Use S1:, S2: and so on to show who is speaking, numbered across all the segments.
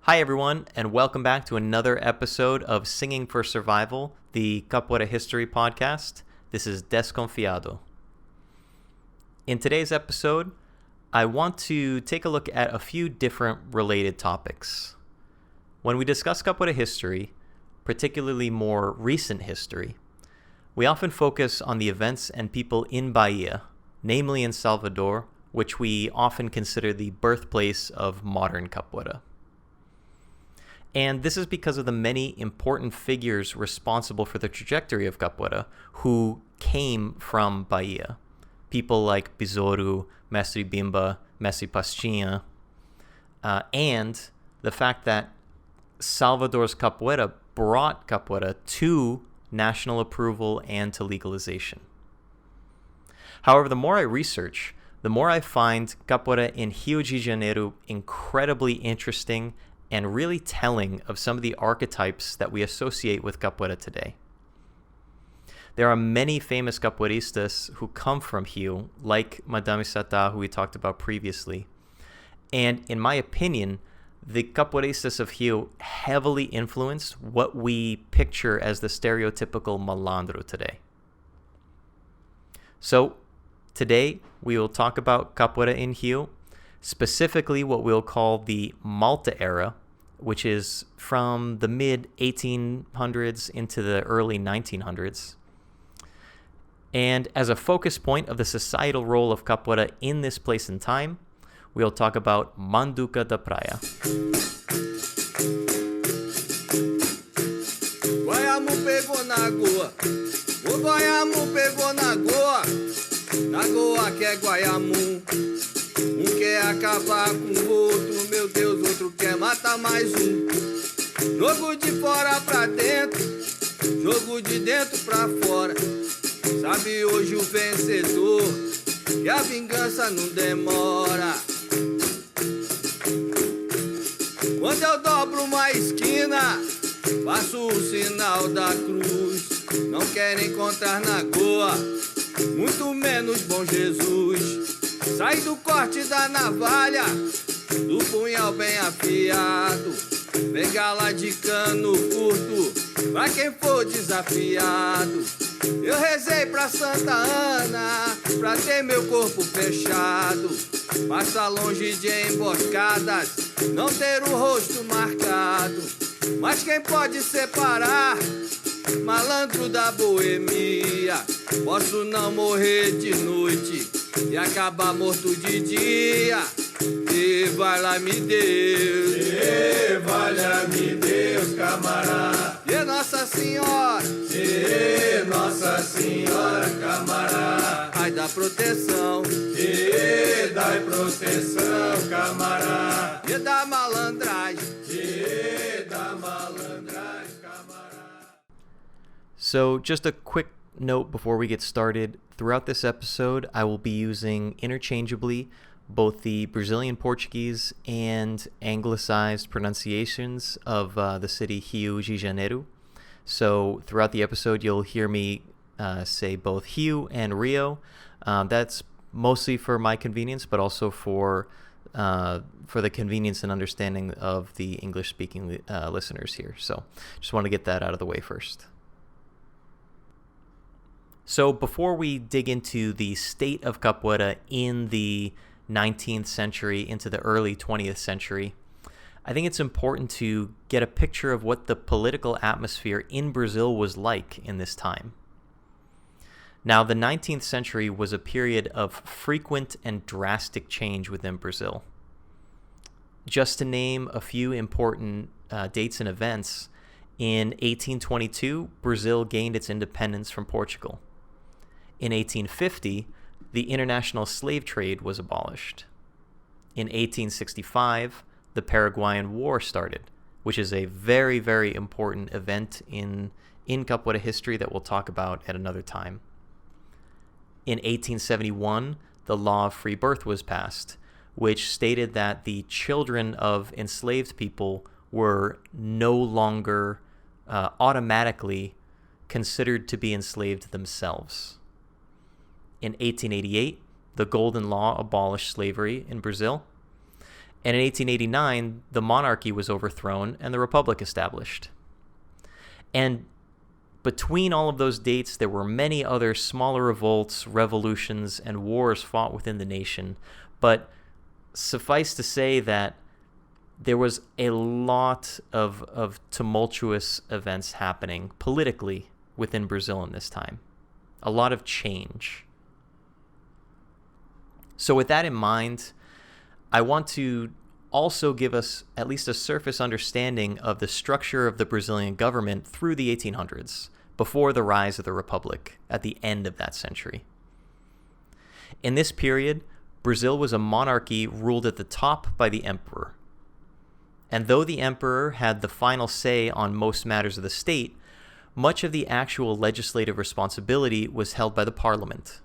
S1: Hi, everyone, and welcome back to another episode of Singing for Survival, the Capoeira History podcast. This is Desconfiado. In today's episode, I want to take a look at a few different related topics. When we discuss Capoeira history, particularly more recent history, we often focus on the events and people in Bahia, namely in Salvador, which we often consider the birthplace of modern Capoeira. And this is because of the many important figures responsible for the trajectory of Capoeira who came from Bahia. People like Besouro, Mestre Bimba, Mestre Pastinha, and the fact that Salvador's Capoeira brought Capoeira to national approval and to legalization. However, the more I research, the more I find Capoeira in Rio de Janeiro incredibly interesting and really telling of some of the archetypes that we associate with Capoeira today. There are many famous Capoeiristas who come from Rio, like Madame Sata, who we talked about previously. And in my opinion, the Capoeiristas of Rio heavily influenced what we picture as the stereotypical malandro today. So, today we will talk about Capoeira in Rio, specifically what we'll call the Malta era, which is from the mid-1800s into the early 1900s. And as a focus point of the societal role of Capoeira in this place and time, we'll talk about Manduca da Praia.
S2: Guaiamu pegou na goa, o Guaiamu pegou na goa que é Guaiamu. Quer acabar com o outro, meu Deus, outro quer matar mais Jogo de fora pra dentro, jogo de dentro pra fora. Sabe hoje o vencedor, que a vingança não demora. Quando eu dobro uma esquina, faço o sinal da cruz. Não querem encontrar na goa, muito menos bom Jesus. Sai do corte da navalha, do punhal bem afiado. Bengala de cano curto, pra quem for desafiado. Eu rezei pra Santa Ana, pra ter meu corpo fechado. Passa longe de emboscadas, não ter o rosto marcado. Mas quem pode separar malandro da boemia? Posso não morrer de noite e acabar morto de dia. E valha-me Deus,
S3: e valha-me Deus, camarada.
S2: E Nossa Senhora,
S3: e Nossa Senhora, camarada.
S2: ai da proteção,
S3: e dai proteção, camarada.
S2: e da malandragem,
S3: e da malandragem, camarada.
S1: So, just a quick note before we get started. Throughout this episode, I will be using interchangeably both the Brazilian Portuguese and anglicized pronunciations of the city Rio de Janeiro. So throughout the episode, you'll hear me say both Rio and Rio. That's mostly for my convenience, but also for the convenience and understanding of the English-speaking listeners here. So just want to get that out of the way first. So before we dig into the state of Capoeira in the 19th century into the early 20th century, I think it's important to get a picture of what the political atmosphere in Brazil was like in this time. Now, the 19th century was a period of frequent and drastic change within Brazil. Just to name a few important dates and events, in 1822, Brazil gained its independence from Portugal. In 1850, the international slave trade was abolished. In 1865, the Paraguayan War started, which is a very, very important event in Capoeira history that we'll talk about at another time. In 1871, the law of free birth was passed, which stated that the children of enslaved people were no longer automatically considered to be enslaved themselves. In 1888, the Golden Law abolished slavery in Brazil. And in 1889, the monarchy was overthrown and the republic established. And between all of those dates, there were many other smaller revolts, revolutions, and wars fought within the nation. But suffice to say that there was a lot of tumultuous events happening politically within Brazil in this time. A lot of change. So with that in mind, I want to also give us at least a surface understanding of the structure of the Brazilian government through the 1800s, before the rise of the Republic at the end of that century. In this period, Brazil was a monarchy ruled at the top by the emperor. And though the emperor had the final say on most matters of the state, much of the actual legislative responsibility was held by the parliament.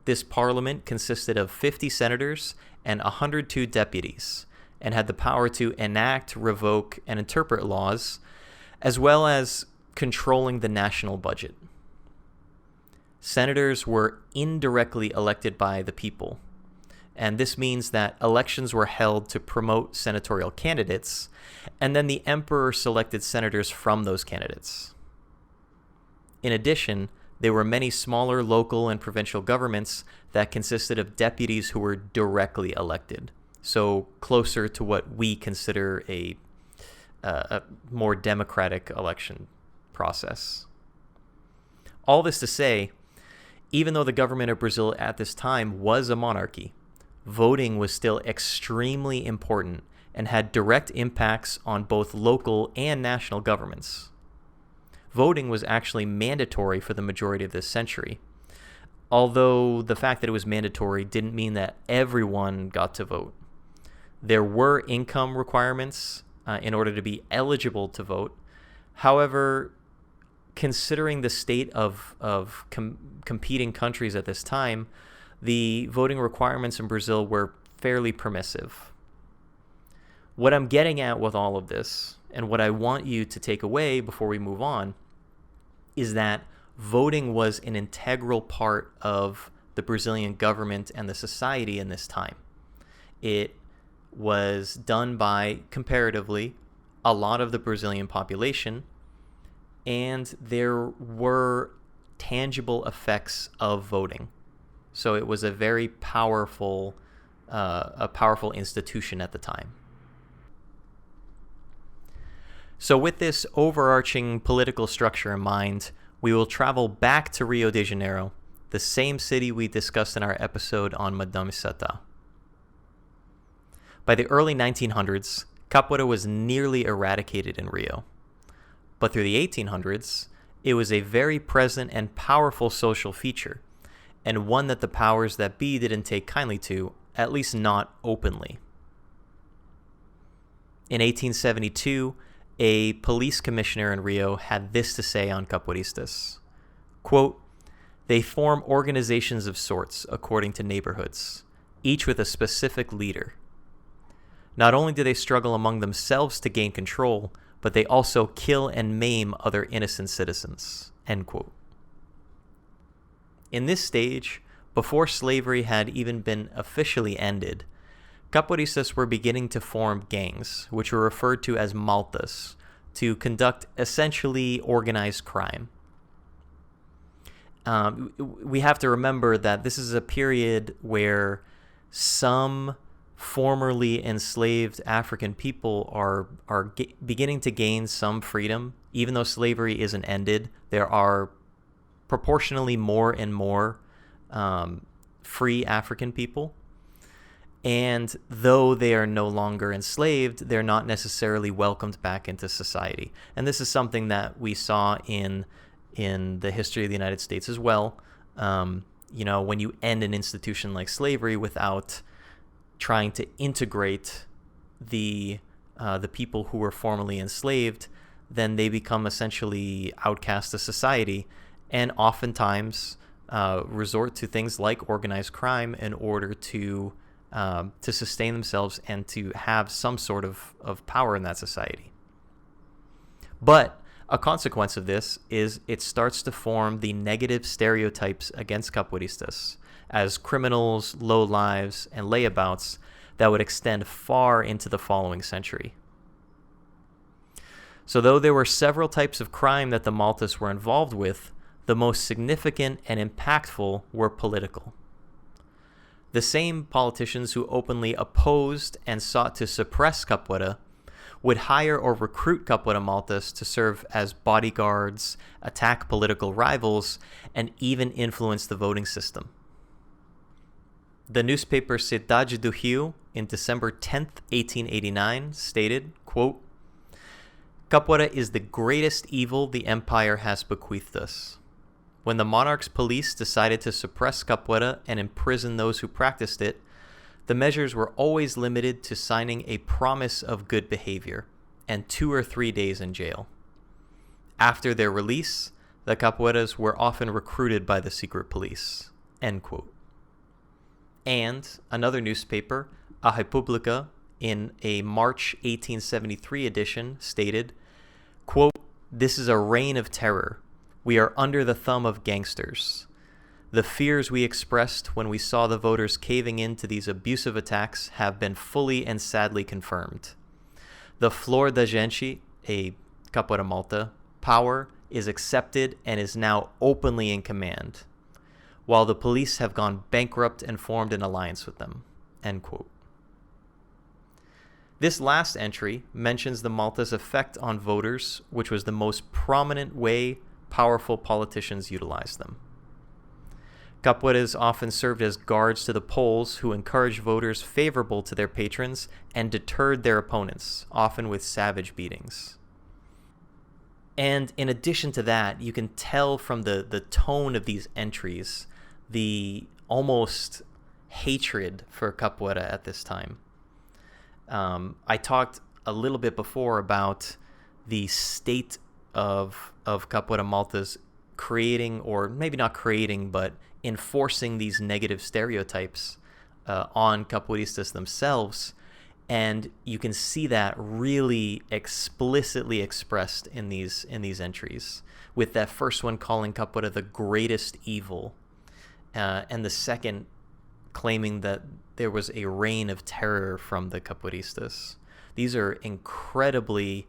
S1: This parliament consisted of 50 senators and 102 deputies, and had the power to enact, revoke, and interpret laws, as well as controlling the national budget. Senators were indirectly elected by the people, and this means that elections were held to promote senatorial candidates, and then the emperor selected senators from those candidates. In addition, there were many smaller local and provincial governments that consisted of deputies who were directly elected, so closer to what we consider a more democratic election process. All this to say, even though the government of Brazil at this time was a monarchy, voting was still extremely important and had direct impacts on both local and national governments. Voting was actually mandatory for the majority of this century, although the fact that it was mandatory didn't mean that everyone got to vote. There were income requirements in order to be eligible to vote. However, considering the state of competing countries at this time, the voting requirements in Brazil were fairly permissive. What I'm getting at with all of this, and what I want you to take away before we move on, is that voting was an integral part of the Brazilian government and the society in this time. It was done by, comparatively, a lot of the Brazilian population, and there were tangible effects of voting. So it was a very powerful institution at the time. So with this overarching political structure in mind, we will travel back to Rio de Janeiro, the same city we discussed in our episode on Madame Sata. By the early 1900s, Capoeira was nearly eradicated in Rio. But through the 1800s, it was a very present and powerful social feature, and one that the powers that be didn't take kindly to, at least not openly. In 1872, a police commissioner in Rio had this to say on Capoeiristas. Quote, "They form organizations of sorts according to neighborhoods, each with a specific leader. Not only do they struggle among themselves to gain control, but they also kill and maim other innocent citizens." End quote. In this stage, before slavery had even been officially ended, Capoeiristas were beginning to form gangs, which were referred to as maltas, to conduct essentially organized crime. We have to remember that this is a period where some formerly enslaved African people are beginning to gain some freedom. Even though slavery isn't ended, there are proportionally more and more free African people. And though they are no longer enslaved, they're not necessarily welcomed back into society. And this is something that we saw in the history of the United States as well. When you end an institution like slavery without trying to integrate the people who were formerly enslaved, then they become essentially outcasts of society, and oftentimes resort to things like organized crime in order to sustain themselves and to have some sort of power in that society. But a consequence of this is it starts to form the negative stereotypes against Capoeiristas as criminals, lowlives, and layabouts that would extend far into the following century. So though there were several types of crime that the Maltas were involved with, the most significant and impactful were political. The same politicians who openly opposed and sought to suppress Capoeira would hire or recruit Capoeira Maltas to serve as bodyguards, attack political rivals, and even influence the voting system. The newspaper Cidade do Rio, in December 10th, 1889, stated, quote, "Capoeira is the greatest evil the empire has bequeathed us. When the monarch's police decided to suppress Capoeira and imprison those who practiced it, the measures were always limited to signing a promise of good behavior and 2 or 3 days in jail. After their release, the Capoeiras were often recruited by the secret police." End quote. And another newspaper, A República, in a March 1873 edition, stated, quote, "This is a reign of terror. We are under the thumb of gangsters. The fears we expressed when we saw the voters caving in to these abusive attacks have been fully and sadly confirmed. The Flor da Gente, a Capoeira Malta, power is accepted and is now openly in command, while the police have gone bankrupt and formed an alliance with them." End quote. This last entry mentions the Malta's effect on voters, which was the most prominent way powerful politicians utilized them. Capoeiras often served as guards to the polls who encouraged voters favorable to their patrons and deterred their opponents, often with savage beatings. And in addition to that, you can tell from the tone of these entries the almost hatred for Capoeira at this time. I talked a little bit before about the state of Capoeira Maltas creating, or maybe not creating, but enforcing these negative stereotypes on Capoeiristas themselves. And you can see that really explicitly expressed in these entries, with that first one calling Capoeira the greatest evil, and the second claiming that there was a reign of terror from the Capoeiristas. These are incredibly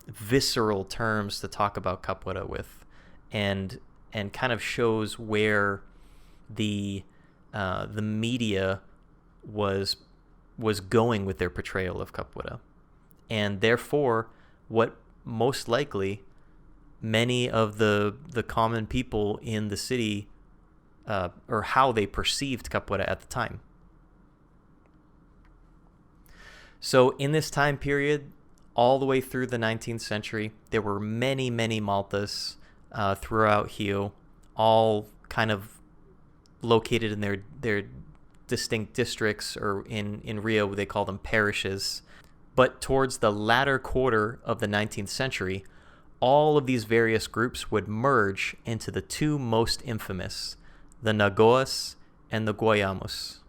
S1: visceral terms to talk about Capoeira with, and kind of shows where the media was going with their portrayal of Capoeira, and therefore what most likely many of the common people in the city or how they perceived Capoeira at the time. So in this time period, all the way through the 19th century, there were many Maltas throughout Rio, all kind of located in their distinct districts, or in Rio they call them parishes. But towards the latter quarter of the 19th century, all of these various groups would merge into the two most infamous, the Nagoas and the Guayamos.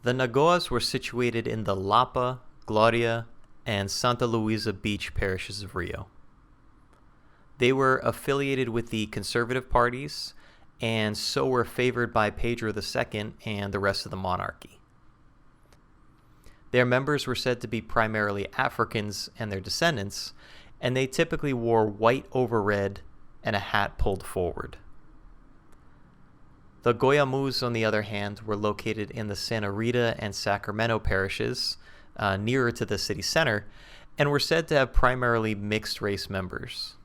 S1: The Nagoas were situated in the Lapa, Gloria, and Santa Luisa Beach parishes of Rio. They were affiliated with the conservative parties, and so were favored by Pedro II and the rest of the monarchy. Their members were said to be primarily Africans and their descendants, and they typically wore white over red and a hat pulled forward. The Guayamos, on the other hand, were located in the Santa Rita and Sacramento parishes, nearer to the city center, and were said to have primarily mixed-race members.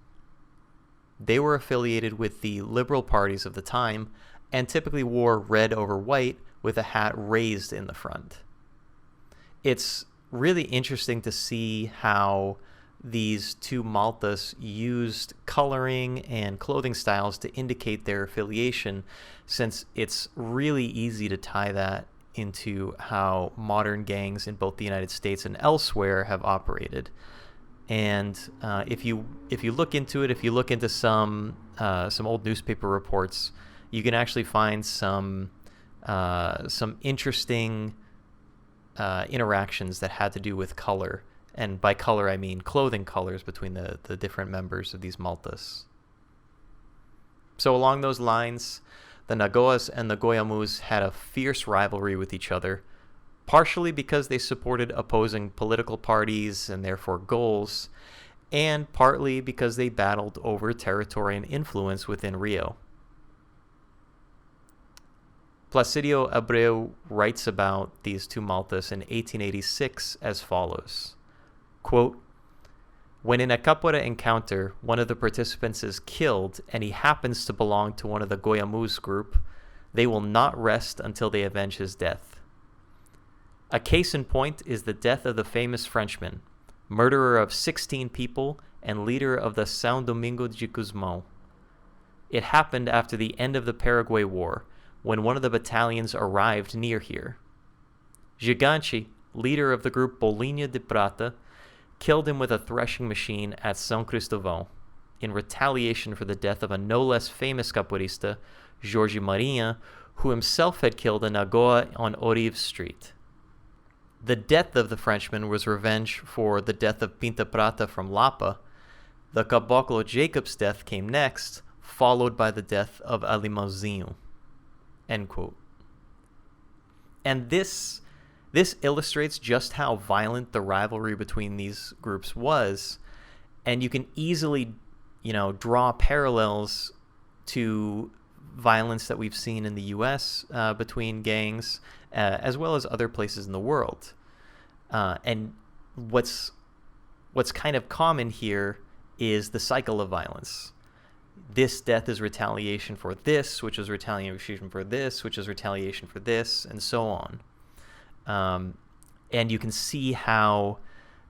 S1: They were affiliated with the liberal parties of the time and typically wore red over white with a hat raised in the front. It's really interesting to see how these two Maltas used coloring and clothing styles to indicate their affiliation, since it's really easy to tie that into how modern gangs in both the United States and elsewhere have operated. And if you look into it, if you look into some old newspaper reports, you can actually find some interesting interactions that had to do with color. And by color, I mean clothing colors between the different members of these Maltas. So along those lines, the Nagoas and the Goyamus had a fierce rivalry with each other, partially because they supported opposing political parties and therefore goals, and partly because they battled over territory and influence within Rio. Placidio Abreu writes about these two maltas in 1886 as follows, quote, "When in a capoeira encounter, one of the participants is killed and he happens to belong to one of the Goyamus group, they will not rest until they avenge his death. A case in point is the death of the famous Frenchman, murderer of 16 people and leader of the São Domingo de Guzmão. It happened after the end of the Paraguay War, when one of the battalions arrived near here. Gigante, leader of the group Bolinha de Prata, killed him with a threshing machine at São Cristóvão, in retaliation for the death of a no less famous capoeirista, Jorge Marinha, who himself had killed a Nagoa on Orive Street. The death of the Frenchman was revenge for the death of Pinta Prata from Lapa. The Caboclo Jacob's death came next, followed by the death of Alimãozinho." End quote. And this illustrates just how violent the rivalry between these groups was, and you can easily, draw parallels to violence that we've seen in the U.S. Between gangs, as well as other places in the world. And what's kind of common here is the cycle of violence. This death is retaliation for this, which is retaliation for this, which is retaliation for this, and so on. And you can see how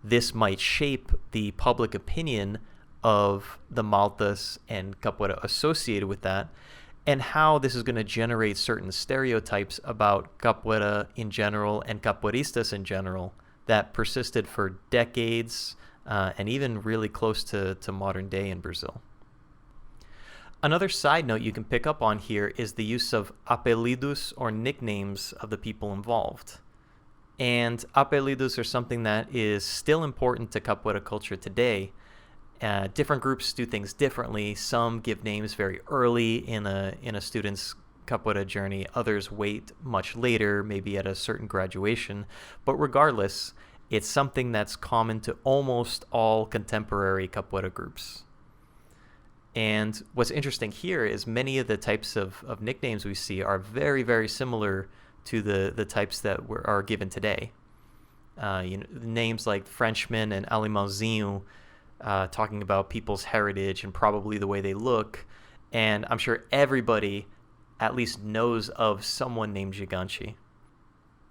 S1: this might shape the public opinion of the Maltas and Capoeira associated with that, and how this is going to generate certain stereotypes about Capoeira in general and Capoeiristas in general that persisted for decades and even really close to modern day in Brazil. Another side note you can pick up on here is the use of apelidos or nicknames of the people involved. And apelidos are something that is still important to Capoeira culture today. Different groups do things differently. Some give names very early in a student's Capoeira journey. Others wait much later, maybe at a certain graduation. But regardless, it's something that's common to almost all contemporary Capoeira groups. And what's interesting here is many of the types of nicknames we see are very, very similar to the types that are given today. Names like Frenchman and Alimãozinho, talking about people's heritage and probably the way they look. And I'm sure everybody at least knows of someone named Gigante.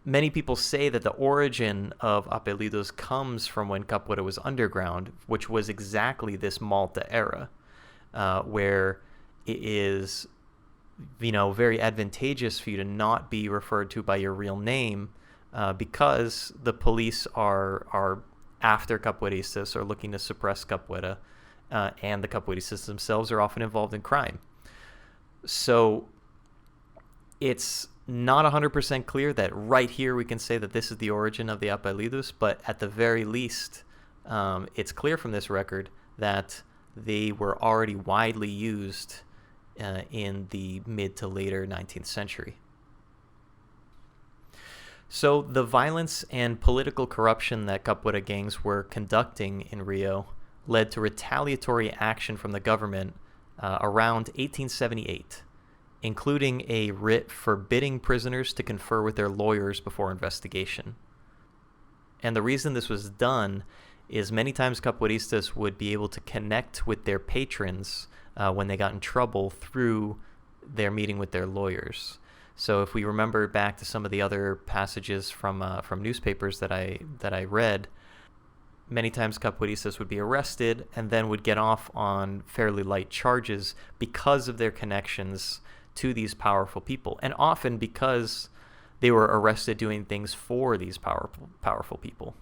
S1: Many people say that the origin of apelidos comes from when Capoeira was underground, which was exactly this Malta era. Where it is, very advantageous for you to not be referred to by your real name because the police are after Capoeiristas or looking to suppress Capoeira, and the Capoeiristas themselves are often involved in crime. So it's not 100% clear that right here we can say that this is the origin of the apelidos, but at the very least, it's clear from this record that they were already widely used in the mid to later 19th century. So the violence and political corruption that Capoeira gangs were conducting in Rio led to retaliatory action from the government around 1878, including a writ forbidding prisoners to confer with their lawyers before investigation. And the reason this was done is many times Capoeiristas would be able to connect with their patrons when they got in trouble through their meeting with their lawyers. So if we remember back to some of the other passages from newspapers that I read, many times Capoeiristas would be arrested and then would get off on fairly light charges because of their connections to these powerful people, and often because they were arrested doing things for these powerful people.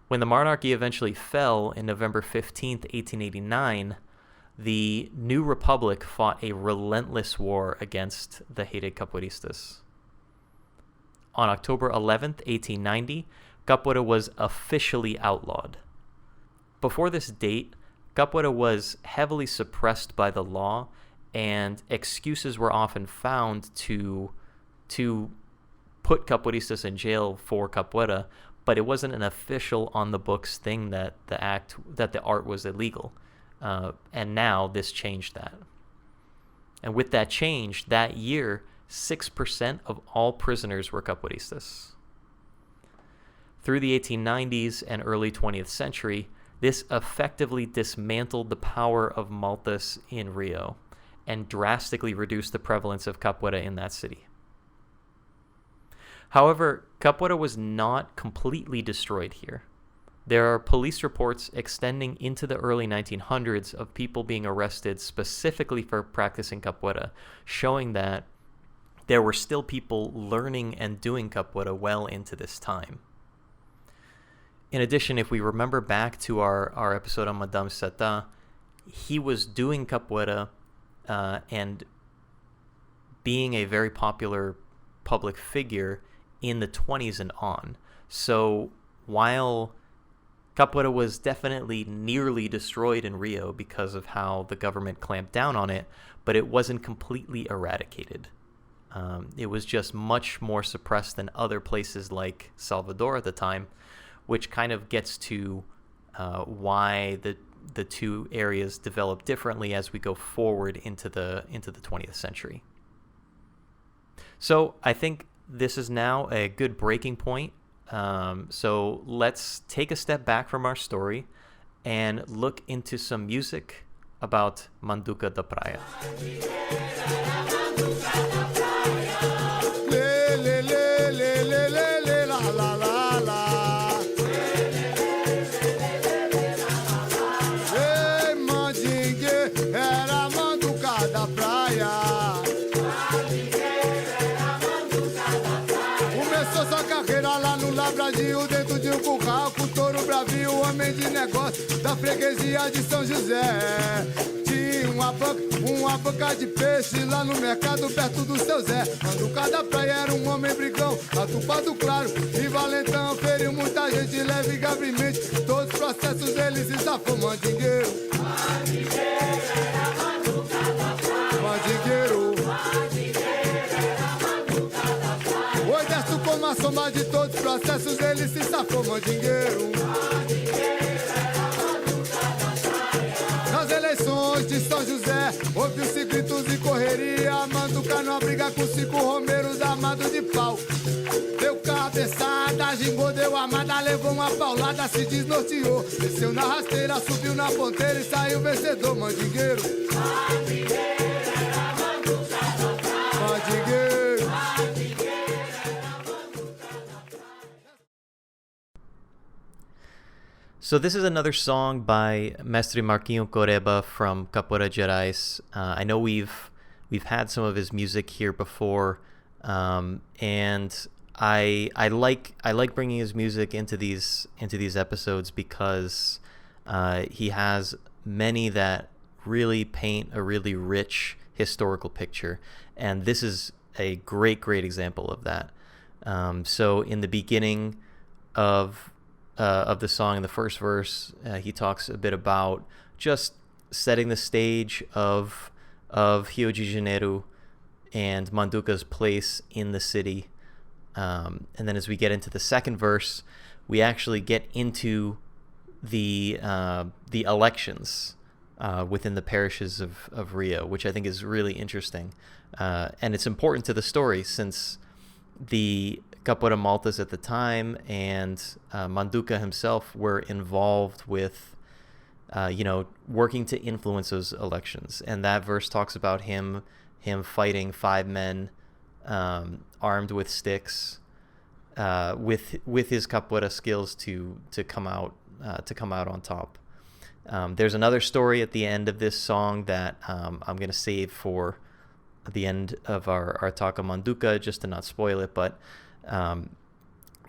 S1: When the monarchy eventually fell in November 15th, 1889, the new republic fought a relentless war against the hated Capoeiristas. On October 11th, 1890, Capoeira was officially outlawed. Before this date, Capoeira was heavily suppressed by the law and excuses were often found to put Capoeiristas in jail for capoeira, but it wasn't an official on the books thing that the art was illegal. And now this changed that. And with that change, that year, 6% of all prisoners were Capoeiristas. Through the 1890s and early 20th century, this effectively dismantled the power of Maltas in Rio and drastically reduced the prevalence of capoeira in that city. However, capoeira was not completely destroyed here. There are police reports extending into the early 1900s of people being arrested specifically for practicing capoeira, showing that there were still people learning and doing capoeira well into this time. In addition, if we remember back to our episode on Madame Sata, he was doing capoeira and being a very popular public figure in the 20s and on. So while capoeira was definitely nearly destroyed in Rio because of how the government clamped down on it, but it wasn't completely eradicated. It was just much more suppressed than other places like Salvador at the time, which kind of gets to why the two areas develop differently as we go forward into the 20th century. So I think this is now a good breaking point. So let's take a step back from our story and look into some music about Manduca da Praia.
S2: Era Manduca da Praia. Começou sua carreira lá no Brasil, dentro de um curral com touro bravio, homem de negócio da freguesia de São José. Tinha uma banca de peixe lá no mercado perto do seu Zé. Manduca da Praia era um homem brigão, atupado claro e valentão, feriu muita gente leve e gravemente. Todos os processos dele se safou, mandingueiro. Mandingueiro. Oi, desce como a soma de todos os processos, ele se safou, mandingueiro. Nas eleições de São José, ouviu-se gritos e correria. Manduca numa briga com 5 romeiros armados de pau. Deu cabeçada, gingou, deu amada, levou uma paulada, se desnorteou. Desceu na rasteira, subiu na ponteira e saiu vencedor, mandingueiro. Mandingueiro.
S1: So this is another song by Mestre Marquinho Coreba from Capoeira Gerais. I know we've had some of his music here before, and I like bringing his music into these episodes because he has many that really paint a really rich historical picture, and this is a great example of that. So in the beginning of the song, in the first verse, he talks a bit about just setting the stage of Rio de Janeiro and Manduca's place in the city. And then as we get into the second verse, we actually get into the elections within the parishes of Rio, which I think is really interesting. And it's important to the story since the Capoeira Maltas at the time and Manduca himself were involved with, working to influence those elections. And that verse talks about him fighting 5 men armed with sticks, with his capoeira skills to come out on top. There's another story at the end of this song that I'm going to save for the end of our talk on Manduca, just to not spoil it. But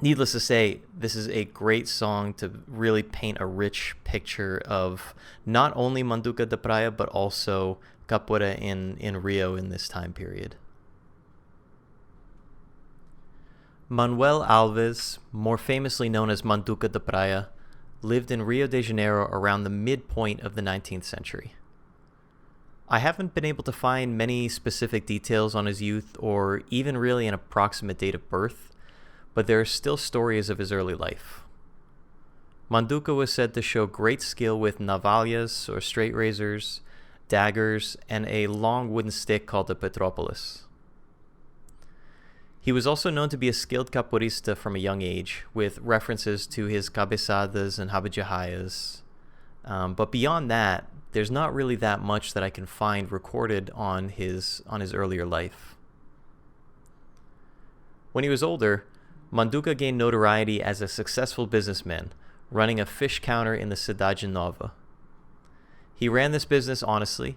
S1: needless to say, this is a great song to really paint a rich picture of not only Manduca da Praia, but also capoeira in Rio in this time period. Manuel Alves, more famously known as Manduca da Praia, lived in Rio de Janeiro around the midpoint of the 19th century. I haven't been able to find many specific details on his youth or even really an approximate date of birth, but there are still stories of his early life. Manduca was said to show great skill with navalhas or straight razors, daggers, and a long wooden stick called a petropolis. He was also known to be a skilled capoeirista from a young age, with references to his cabeçadas and rabijahayas. But beyond that, there's not really that much that I can find recorded on his earlier life. When he was older, Manduca gained notoriety as a successful businessman, running a fish counter in the Cidade Nova. He ran this business honestly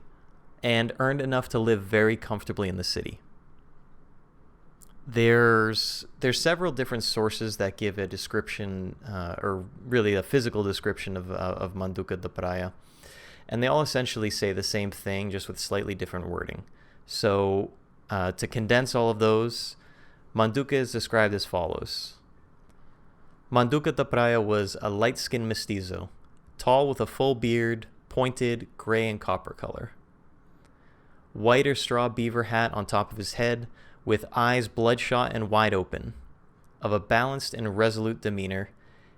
S1: and earned enough to live very comfortably in the city. There's several different sources that give a description, or really a physical description of Manduca da Praia, and they all essentially say the same thing, just with slightly different wording. So, to condense all of those, Manduca is described as follows. Manduca da Praia was a light-skinned mestizo, tall with a full beard, pointed, gray and copper color. White or straw beaver hat on top of his head, with eyes bloodshot and wide open. Of a balanced and resolute demeanor,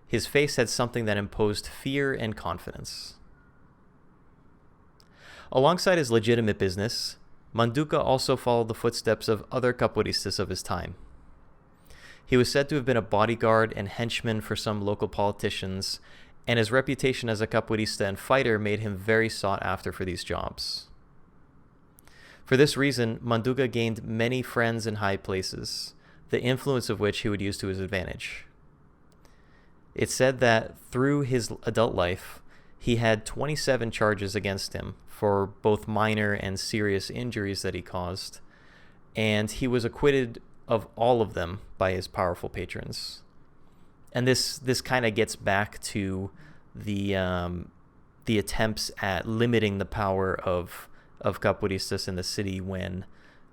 S1: his face had something that imposed fear and confidence. Alongside his legitimate business, Manduca also followed the footsteps of other capoeiristas of his time. He was said to have been a bodyguard and henchman for some local politicians, and his reputation as a capoeirista and fighter made him very sought after for these jobs. For this reason, Manduca gained many friends in high places, the influence of which he would use to his advantage. It's said that through his adult life, he had 27 charges against him for both minor and serious injuries that he caused, and he was acquitted of all of them by his powerful patrons. And this kind of gets back to the attempts at limiting the power of capoeiristas in the city when,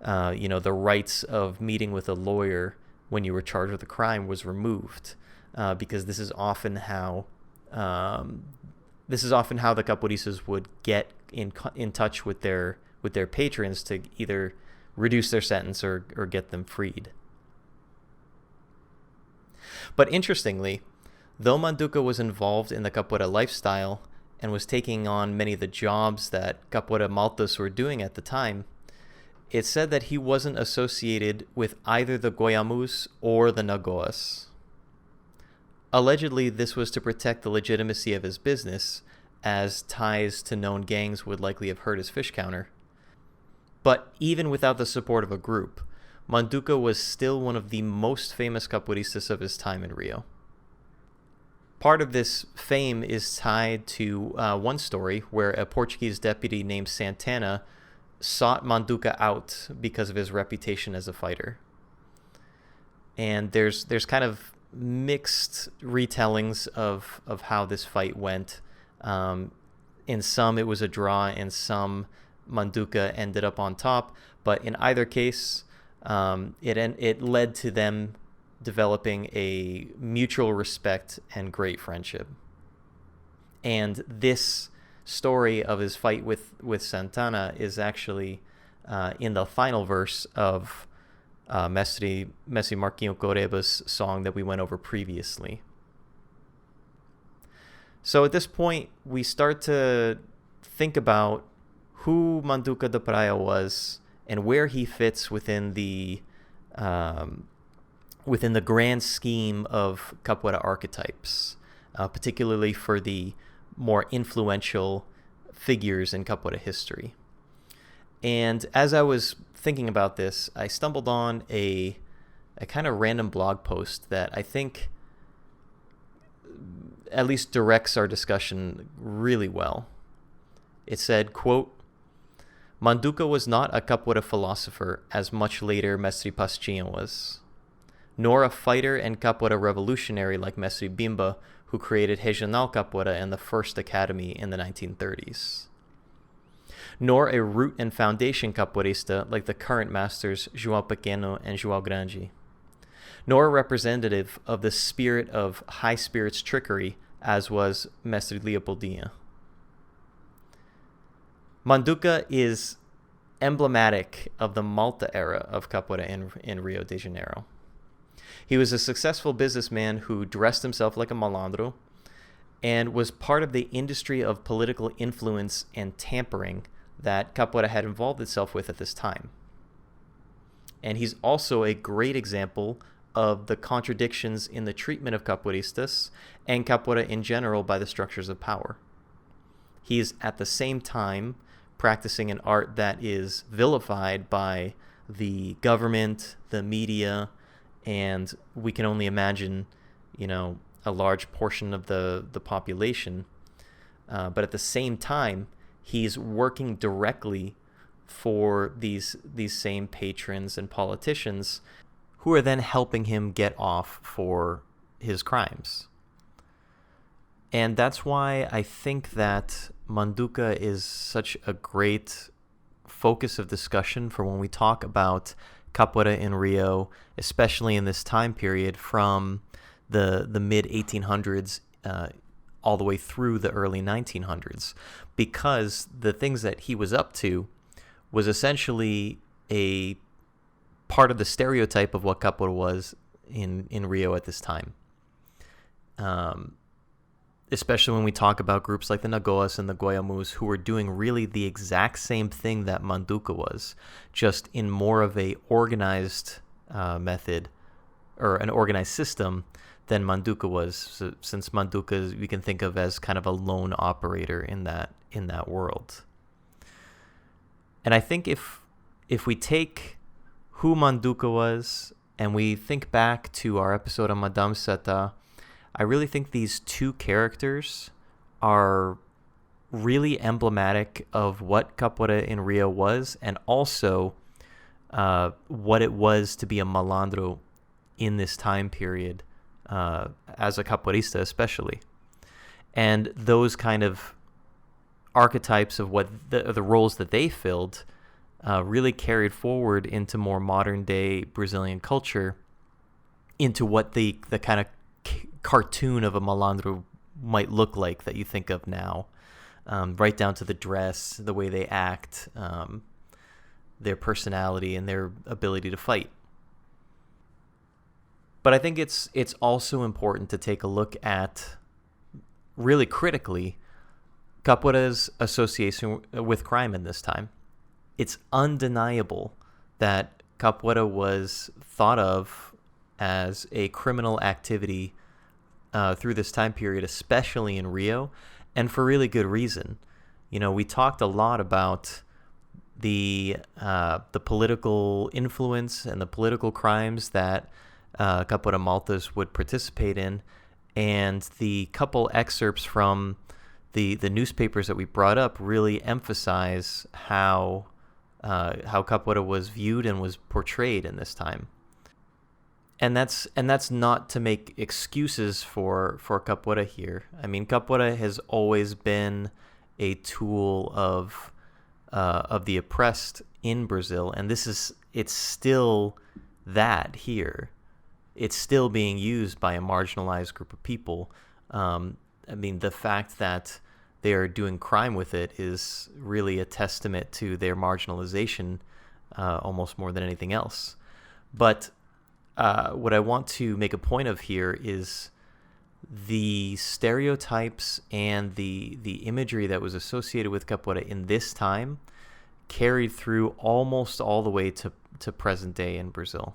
S1: the rights of meeting with a lawyer when you were charged with a crime was removed, because this is often how the capoeiristas would get in touch with their patrons to either reduce their sentence or get them freed. But interestingly, though Manduca was involved in the capoeira lifestyle and was taking on many of the jobs that Capoeira Maltas were doing at the time, it's said that he wasn't associated with either the Goiamus or the Nagoas. Allegedly, this was to protect the legitimacy of his business, as ties to known gangs would likely have hurt his fish counter. But even without the support of a group, Manduca was still one of the most famous capoeiristas of his time in Rio. Part of this fame is tied to one story where a Portuguese deputy named Santana sought Manduca out because of his reputation as a fighter. And there's kind of mixed retellings of how this fight went. In some it was a draw, in some Manduca ended up on top, but in either case, it led to them developing a mutual respect and great friendship. And this story of his fight with Santana is actually in the final verse of Mestre Marquinho Coreba's song that we went over previously. So at this point, we start to think about who Manduca da Praia was and where he fits within the grand scheme of capoeira archetypes, particularly for the more influential figures in capoeira history. And as I was thinking about this, I stumbled on a kind of random blog post that I think at least directs our discussion really well. It said, quote, Manduca was not a capoeira philosopher as much later Mestre Pastinha was, nor a fighter and capoeira revolutionary like Mestre Bimba, who created Regional Capoeira and the first academy in the 1930s, nor a root and foundation capoeirista like the current masters João Pequeno and João Grande, nor a representative of the spirit of high spirits trickery as was Mestre Leopoldinha. Manduca is emblematic of the Malta era of Capoeira in Rio de Janeiro. He was a successful businessman who dressed himself like a malandro and was part of the industry of political influence and tampering that Capoeira had involved itself with at this time. And he's also a great example of the contradictions in the treatment of Capoeiristas and Capoeira in general by the structures of power. He is at the same time practicing an art that is vilified by the government, the media, and we can only imagine, a large portion of the population. But at the same time, he's working directly for these same patrons and politicians who are then helping him get off for his crimes. And that's why I think that Manduca is such a great focus of discussion for when we talk about Capoeira in Rio, especially in this time period from the mid-1800s all the way through the early 1900s, because the things that he was up to was essentially a part of the stereotype of what Capoeira was in Rio at this time. Especially when we talk about groups like the Nagoas and the Guayamus, who were doing really the exact same thing that Manduca was, just in more of a organized method or an organized system than Manduca was. So, since Manduca we can think of as kind of a lone operator in that world. And I think if we take who Manduca was and we think back to our episode on Madame Sata, I really think these two characters are really emblematic of what Capoeira in Rio was, and also what it was to be a malandro in this time period, as a capoeirista especially. And those kind of archetypes of what the roles that they filled really carried forward into more modern day Brazilian culture, into what the kind of cartoon of a malandro might look like that you think of now, right down to the dress, the way they act, their personality, and their ability to fight. But I think it's also important to take a look at, really critically, Capoeira's association with crime in this time. It's undeniable that Capoeira was thought of as a criminal activity through this time period, especially in Rio, and for really good reason. We talked a lot about the political influence and the political crimes that Capoeira Maltas would participate in, and the couple excerpts from the newspapers that we brought up really emphasize how Capoeira was viewed and was portrayed in this time. And that's not to make excuses for Capoeira here. I mean, Capoeira has always been a tool of the oppressed in Brazil, and it's still that here. It's still being used by a marginalized group of people. I mean, the fact that they are doing crime with it is really a testament to their marginalization, almost more than anything else. But what I want to make a point of here is the stereotypes and the imagery that was associated with Capoeira in this time carried through almost all the way to present day in Brazil.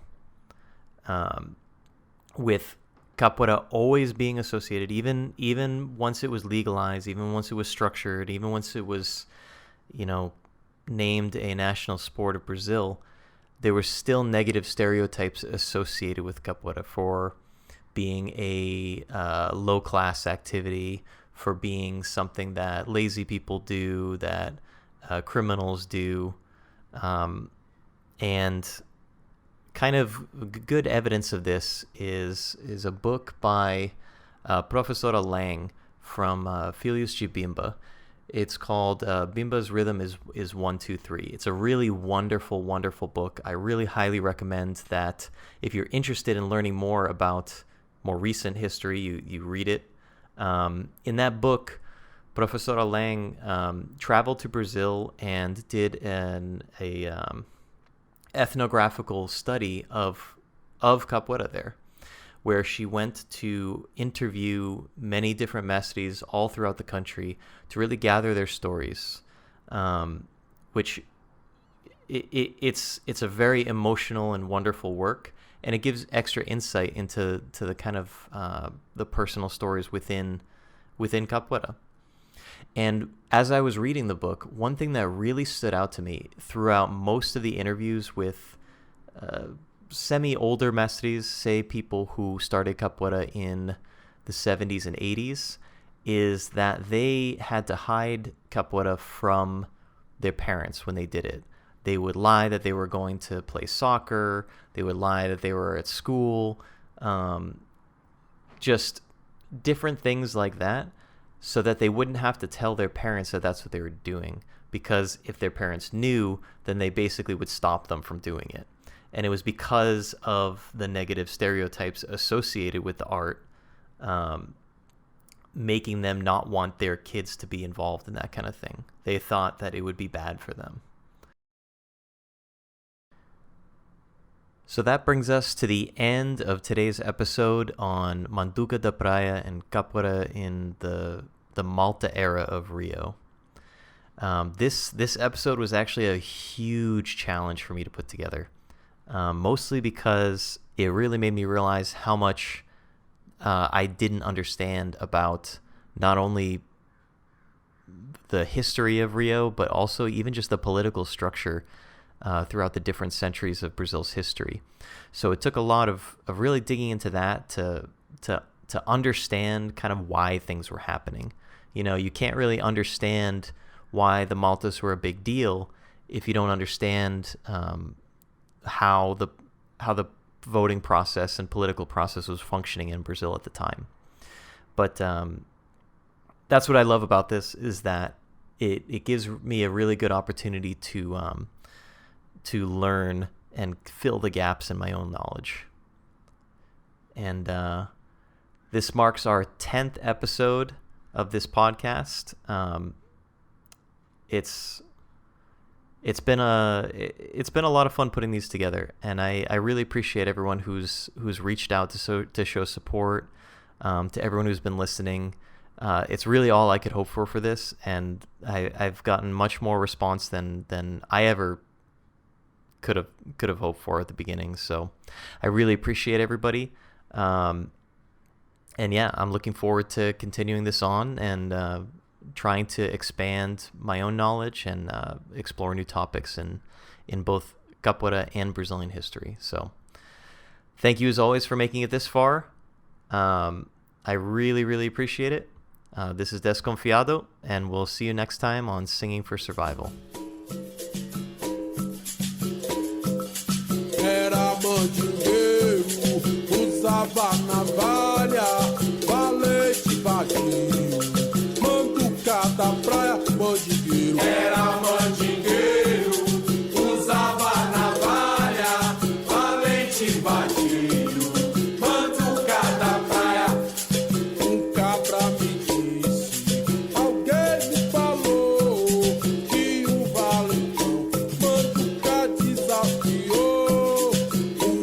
S1: With Capoeira always being associated, even once it was legalized, even once it was structured, even once it was, named a national sport of Brazil, there were still negative stereotypes associated with Capoeira for being a low-class activity, for being something that lazy people do, that criminals do, and kind of good evidence of this is a book by Professora Lang from Filhos de Bimba. It's called Bimba's Rhythm is 1, 2, 3. It's a really wonderful, wonderful book. I really highly recommend that if you're interested in learning more about more recent history, you read it. In that book, Professora Lang traveled to Brazil and did an ethnographical study of capoeira there, where she went to interview many different mestres all throughout the country to really gather their stories, which it's a very emotional and wonderful work, and it gives extra insight into the kind of the personal stories within capoeira. And as I was reading the book, one thing that really stood out to me throughout most of the interviews with semi-older mestres, say people who started capoeira in the 70s and 80s, is that they had to hide capoeira from their parents when they did it. They would lie that they were going to play soccer. They would lie that they were at school. Just different things like that, so that they wouldn't have to tell their parents that that's what they were doing. Because if their parents knew, then they basically would stop them from doing it. And it was because of the negative stereotypes associated with the art, making them not want their kids to be involved in that kind of thing. They thought that it would be bad for them. So that brings us to the end of today's episode on Manduca da Praia and Capoeira in the Malta era of Rio. This episode was actually a huge challenge for me to put together, mostly because it really made me realize how much I didn't understand about not only the history of Rio, but also even just the political structure throughout the different centuries of Brazil's history. So it took a lot of really digging into that to understand kind of why things were happening. You know, you can't really understand why the Maltas were a big deal if you don't understand how the voting process and political process was functioning in Brazil at the time. But that's what I love about this, is that it gives me a really good opportunity to learn and fill the gaps in my own knowledge. And this marks our 10th episode of this podcast. It's been a lot of fun putting these together, and I really appreciate everyone who's reached out to show support, to everyone who's been listening. It's really all I could hope for this, and I've gotten much more response than I ever could have hoped for at the beginning. So I really appreciate everybody. And yeah, I'm looking forward to continuing this on and trying to expand my own knowledge and explore new topics in both capoeira and Brazilian history. So thank you as always for making it this far. I really, really appreciate it. This is Desconfiado, and we'll see you next time on Singing for Survival.
S3: Era mandingueiro, usava navalha, valete vaqueiro, Manduca da Praia, mandingueiro. Era mandingueiro, usava navalha, valente vaqueiro, Manduca da Praia. Cabra me disse, alguém me falou que valentão Manduca desafiou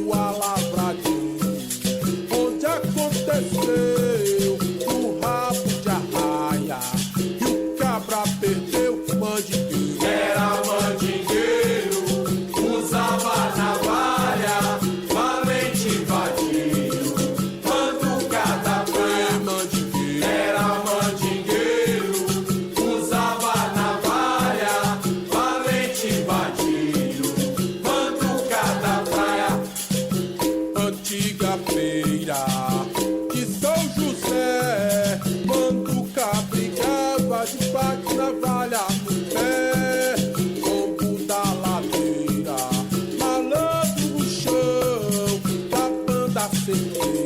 S3: o alavradinho, onde aconteceu o rabo de arraia e o cabra perdeu mandingueiro. Era mandingueiro, usava navalha, valente vaqueiro, Manduca da Praia. Mandingueiro. Era mandingueiro, usava navalha, valente vaqueiro, Manduca da Praia. Antiga feira de São José, Manduca brigava de faca e navalha no pé, tombo da ladeira, malandro no chão, da banda certeira.